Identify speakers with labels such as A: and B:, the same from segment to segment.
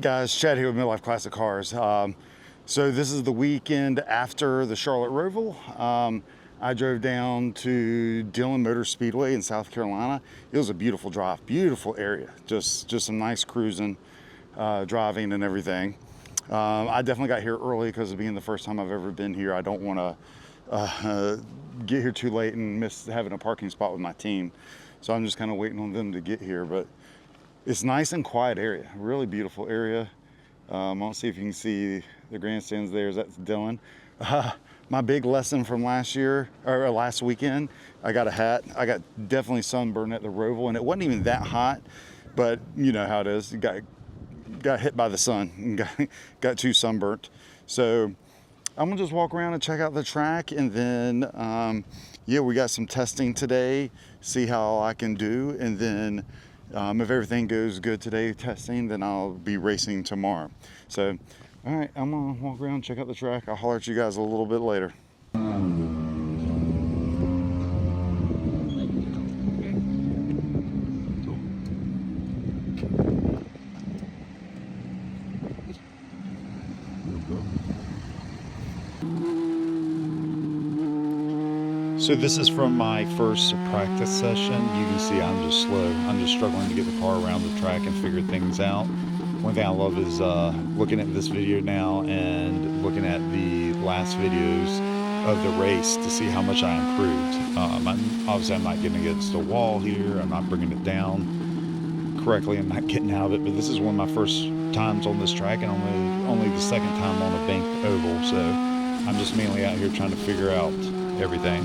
A: guys, Chad here with Midlife Classic Cars. So this is the weekend after the Charlotte Roval. I drove down to Dillon Motor Speedway in South Carolina. It was a beautiful drive, beautiful area. Just some nice cruising, driving and everything. I definitely got here early because of being the first time I've ever been here. I don't want to get here too late and miss having a parking spot with my team. So I'm just kind of waiting on them to get here. But it's nice and quiet area, really beautiful area. I'll see if you can see the grandstands there. That's Dillon. My big lesson from last year, or last weekend, I got a hat. I got definitely sunburned at the Roval, and it wasn't even that hot, but you know how it is. You got hit by the sun and got too sunburnt. So I'm gonna just walk around and check out the track, and then yeah, we got some testing today, see how I can do, and then if everything goes good today testing, then I'll be racing tomorrow. So, all right, I'm gonna walk around, check out the track. I'll holler at you guys a little bit later. So this is from my first practice session. You can see I'm just slow. I'm just struggling to get the car around the track and figure things out. One thing I love is looking at this video now and looking at the last videos of the race to see how much I improved. Obviously I'm not getting against a wall here. I'm not bringing it down correctly. I'm not getting out of it, but this is one of my first times on this track and only the second time on a banked oval. So I'm just mainly out here trying to figure out everything.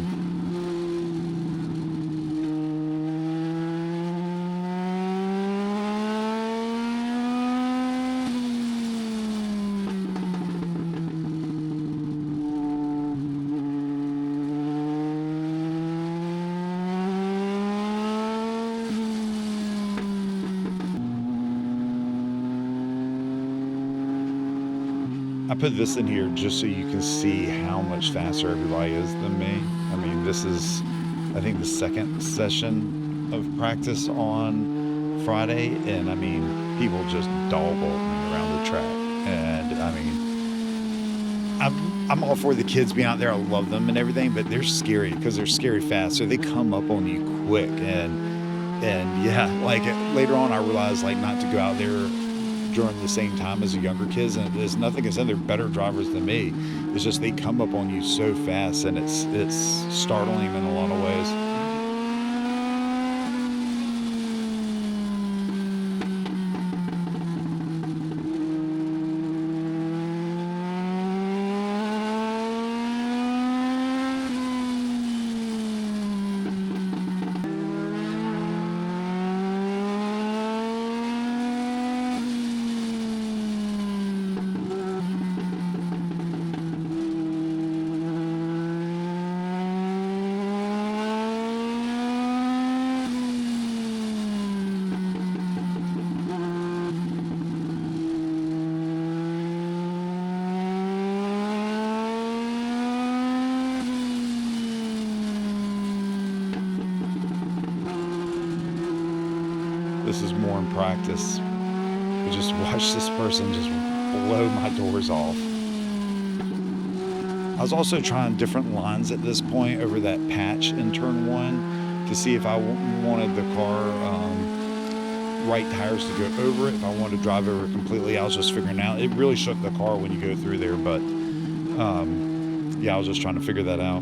A: I put this in here just so you can see how much faster everybody is than me. I mean, this is, I think, the second session of practice on Friday, and I mean, people just dog walk me around the track. And I mean, I'm all for the kids being out there. I love them and everything, but they're scary because they're scary fast. So they come up on you quick, and yeah, like later on, I realized like not to go out there during the same time as the younger kids, and there's nothing against them. They're better drivers than me. It's just they come up on you so fast, and it's startling in a lot of ways. This is more in practice. I just watched this person just blow my doors off. I was also trying different lines at this point over that patch in turn one to see if I wanted the car right tires to go over it, if I wanted to drive over it completely. I was just figuring out. It really shook the car when you go through there, but yeah, I was just trying to figure that out.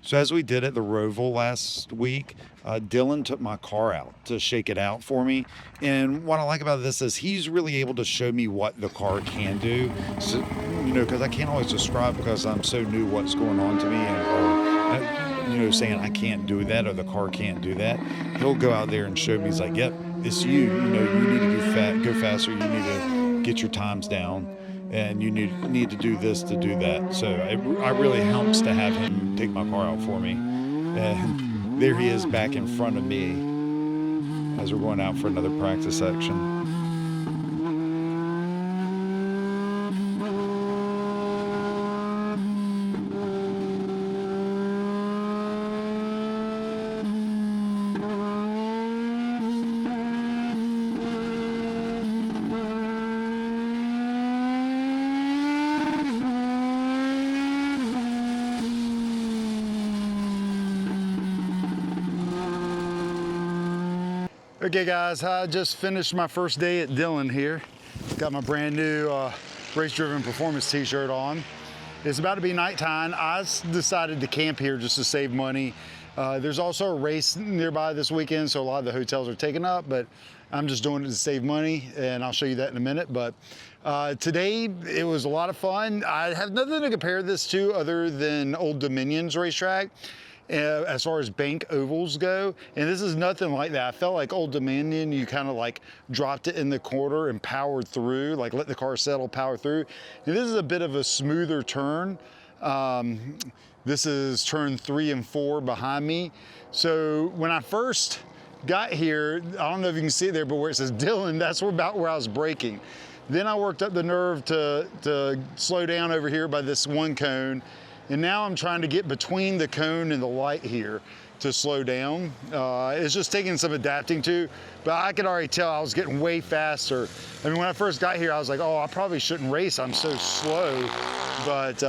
B: So as we did at the Roval last week, Dillon took my car out to shake it out for me. And what I like about this is he's really able to show me what the car can do. So, because I can't always describe because I'm so new what's going on to me, or saying I can't do that or the car can't do that. He'll go out there and show me. He's like, "Yep, it's you. You need to go faster. You need to get your times down." And you need to do this to do that. So I really helps to have him take my car out for me. And there he is back in front of me as we're going out for another practice section.
A: Okay guys, I just finished my first day at Dillon here. Got my brand new Race Driven Performance t-shirt on. It's about to be nighttime. I decided to camp here just to save money. There's also a race nearby this weekend, so a lot of the hotels are taken up, but I'm just doing it to save money, and I'll show you that in a minute. But today, it was a lot of fun. I have nothing to compare this to other than Old Dominion's racetrack. As far as bank ovals go, and this is nothing like that. I felt like Old Dominion, you kind of like dropped it in the corner and powered through, like let the car settle, power through. And this is a bit of a smoother turn. This is turn 3 and 4 behind me. So when I first got here, I don't know if you can see it there, but where it says Dillon, that's about where I was braking. Then I worked up the nerve to slow down over here by this one cone. And now I'm trying to get between the cone and the light here to slow down. It's just taking some adapting to, but I could already tell I was getting way faster. I mean, when I first got here, I was like, oh, I probably shouldn't race, I'm so slow. But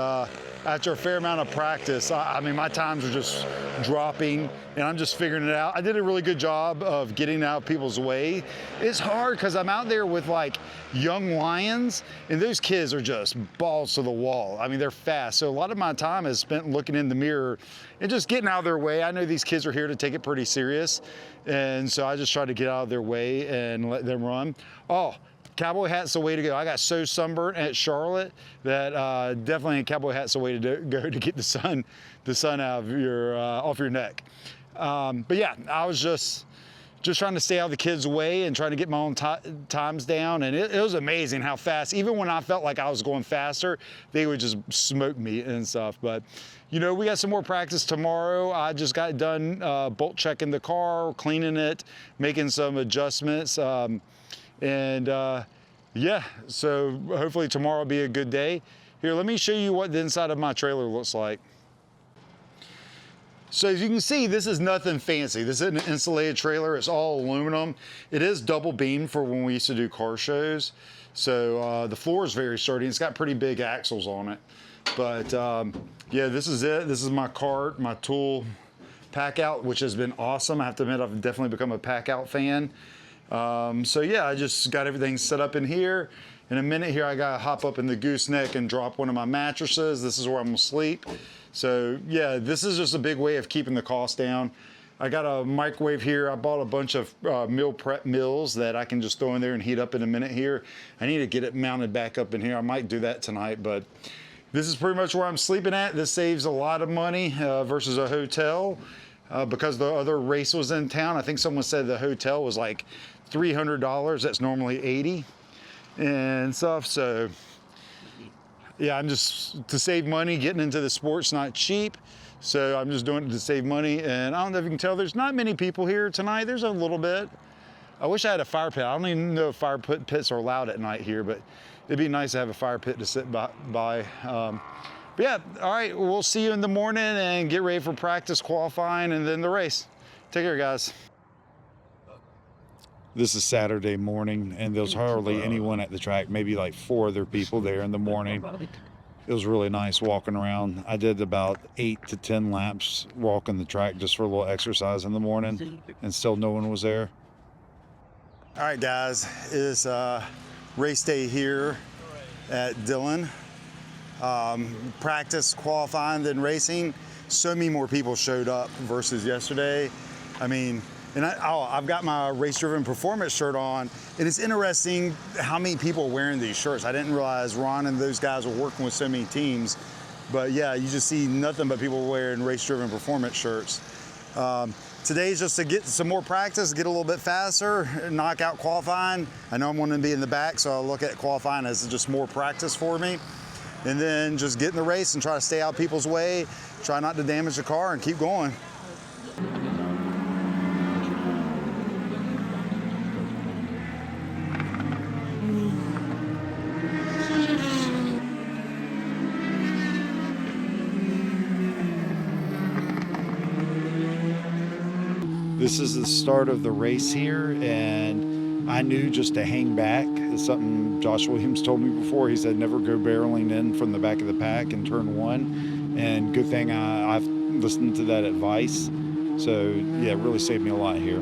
A: after a fair amount of practice, I mean, my times are just dropping and I'm just figuring it out. I did a really good job of getting out of people's way. It's hard because I'm out there with like young lions and those kids are just balls to the wall. I mean, they're fast. So a lot of my time is spent looking in the mirror and just getting out of their way. I know these kids are here to take it pretty serious. And so I just try to get out of their way and let them run. Oh, cowboy hat's the way to go. I got so sunburnt at Charlotte that definitely cowboy hat's the way to go to get the sun out of your off your neck. But yeah, I was just trying to stay out of the kids' way and trying to get my own times down. And it was amazing how fast, even when I felt like I was going faster, they would just smoke me and stuff. But we got some more practice tomorrow. I just got done bolt checking the car, cleaning it, making some adjustments. Yeah, so hopefully tomorrow will be a good day. Here, let me show you what the inside of my trailer looks like. So as you can see, this is nothing fancy. This is an insulated trailer. It's all aluminum. It is double beam for when we used to do car shows. So the floor is very sturdy. It's got pretty big axles on it. But yeah, this is it. This is my cart, my tool pack out, which has been awesome. I have to admit, I've definitely become a pack out fan. So yeah, I just got everything set up in here. In a minute here, I gotta hop up in the gooseneck and drop one of my mattresses. This is where I'm gonna sleep. So yeah, this is just a big way of keeping the cost down. I got a microwave here. I bought a bunch of meal prep meals that I can just throw in there and heat up in a minute here. I need to get it mounted back up in here. I might do that tonight, but this is pretty much where I'm sleeping at. This saves a lot of money versus a hotel. Because the other race was in town. I think someone said the hotel was like $300. That's normally $80 and stuff. So yeah, I'm just to save money. Getting into the sport's not cheap. So I'm just doing it to save money. And I don't know if you can tell, there's not many people here tonight. There's a little bit. I wish I had a fire pit. I don't even know if fire pits are allowed at night here, but it'd be nice to have a fire pit to sit by. But yeah, all right, we'll see you in the morning and get ready for practice, qualifying, and then the race. Take care, guys.
B: This is Saturday morning, and there's hardly anyone at the track, maybe like 4 other people there in the morning. It was really nice walking around. I did about 8 to 10 laps walking the track just for a little exercise in the morning, and still no one was there.
A: All right, guys, it is race day here at Dillon. Practice, qualifying, then racing. so many more people showed up versus yesterday. I mean, and I've got my Race Driven Performance shirt on, and it's interesting how many people are wearing these shirts. I didn't realize Ron and those guys were working with so many teams, but yeah, you just see nothing but people wearing Race Driven Performance shirts. Today's just to get some more practice, get a little bit faster, knock out qualifying. I know I'm going to be in the back, so I'll look at qualifying as just more practice for me. And then just get in the race and try to stay out people's way, try not to damage the car, and keep going.
B: This is the start of the race here, and I knew just to hang back. It's something Josh Williams told me before. He said never go barreling in from the back of the pack in turn one, and good thing I've listened to that advice. So yeah, it really saved me a lot here.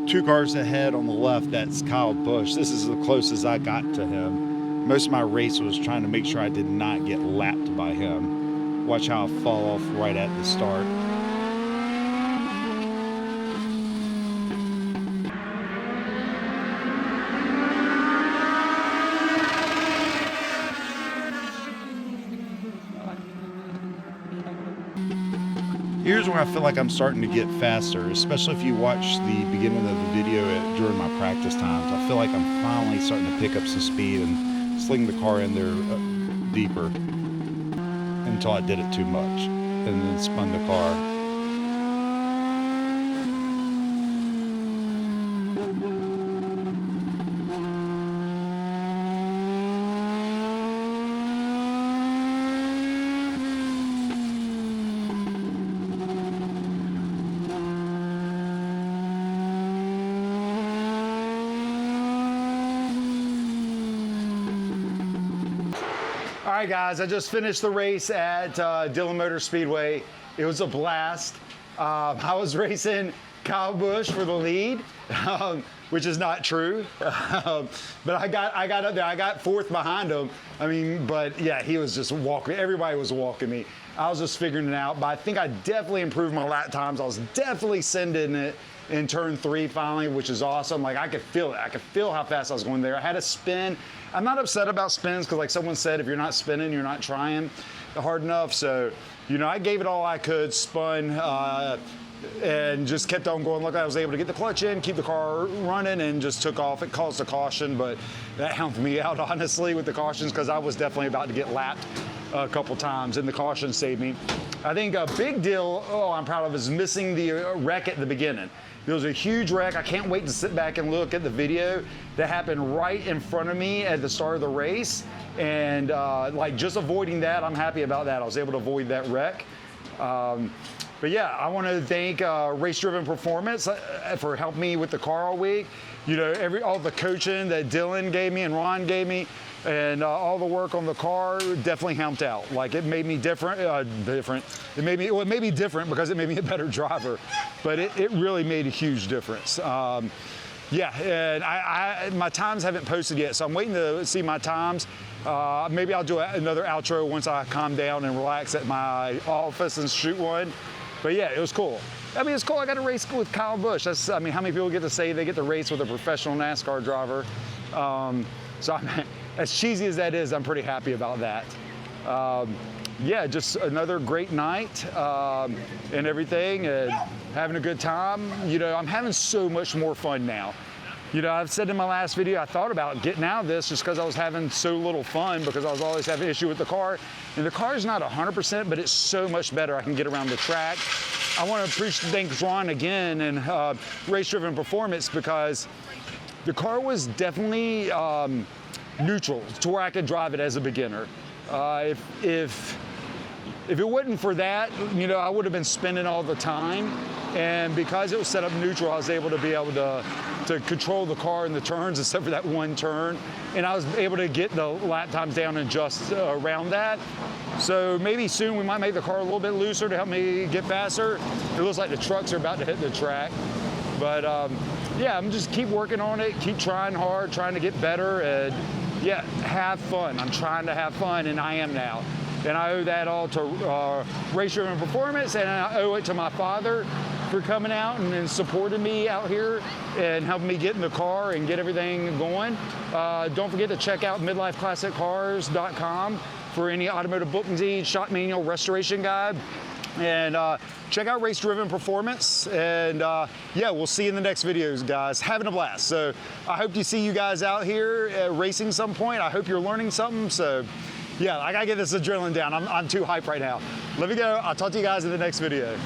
B: Two cars ahead on the left, that's Kyle Busch. This is the closest I got to him. Most of my race was trying to make sure I did not get lapped by him. Watch how I fall off right at the start. Here's where I feel like I'm starting to get faster, especially if you watch the beginning of the video during my practice times. I feel like I'm finally starting to pick up some speed and sling the car in there deeper until I did it too much and then spun the car.
A: All right, guys, I just finished the race at Dillon Motor Speedway. It was a blast. I was racing Kyle Busch for the lead, which is not true. But I got up there. I got fourth behind him. I mean, but yeah, he was just walking. Everybody was walking me. I was just figuring it out. But I think I definitely improved my lap times. I was definitely sending it in turn 3 finally, which is awesome. Like, I could feel it. I could feel how fast I was going there. I had a spin. I'm not upset about spins because, like someone said, if you're not spinning, you're not trying hard enough. So, you know, I gave it all I could, spun, and just kept on going. Look, I was able to get the clutch in, keep the car running, and just took off. It caused a caution, but that helped me out, honestly, with the cautions, because I was definitely about to get lapped a couple times, and the caution saved me. I think a big deal, I'm proud of, is missing the wreck at the beginning. There was a huge wreck. I can't wait to sit back and look at the video that happened right in front of me at the start of the race. And like, just avoiding that, I'm happy about that. I was able to avoid that wreck. But yeah, I want to thank Race Driven Performance for helping me with the car all week. You know, all the coaching that Dillon gave me and Ron gave me. and all the work on the car definitely helped out. Like, it made me different. It made me different because it made me a better driver, but it really made a huge difference. Yeah, and my times haven't posted yet, so I'm waiting to see my times. Maybe I'll do another outro once I calm down and relax at my office and shoot one. But yeah, it was cool. I mean, it's cool. I got to race with Kyle Busch. I mean, how many people get to say they get to race with a professional NASCAR driver? So as cheesy as that is, I'm pretty happy about that. Yeah, just another great night and everything, and having a good time. You know, I'm having so much more fun now. You know, I've said in my last video, I thought about getting out of this just because I was having so little fun, because I was always having an issue with the car. And the car's not 100%, but it's so much better. I can get around the track. I want to thank Ron again and Race Driven Performance, because the car was definitely neutral to where I could drive it as a beginner. If it wasn't for that, you know, I would have been spinning all the time. And because it was set up neutral, I was able to control the car in the turns, except for that one turn. And I was able to get the lap times down and just around that. So maybe soon we might make the car a little bit looser to help me get faster. It looks like the trucks are about to hit the track. But yeah, I'm just keep working on it, keep trying hard, trying to get better, and yeah, have fun. I'm trying to have fun, and I am now. And I owe that all to Race Driven Performance, and I owe it to my father for coming out and supporting me out here and helping me get in the car and get everything going. Don't forget to check out midlifeclassiccars.com for any automotive booking needs, shop manual, restoration guide. And check out Race Driven Performance. And yeah, we'll see you in the next videos, guys. Having a blast. So I hope to see you guys out here racing some point. I hope you're learning something. So yeah, I gotta get this adrenaline down. I'm too hyped right now. Let me go. I'll talk to you guys in the next video.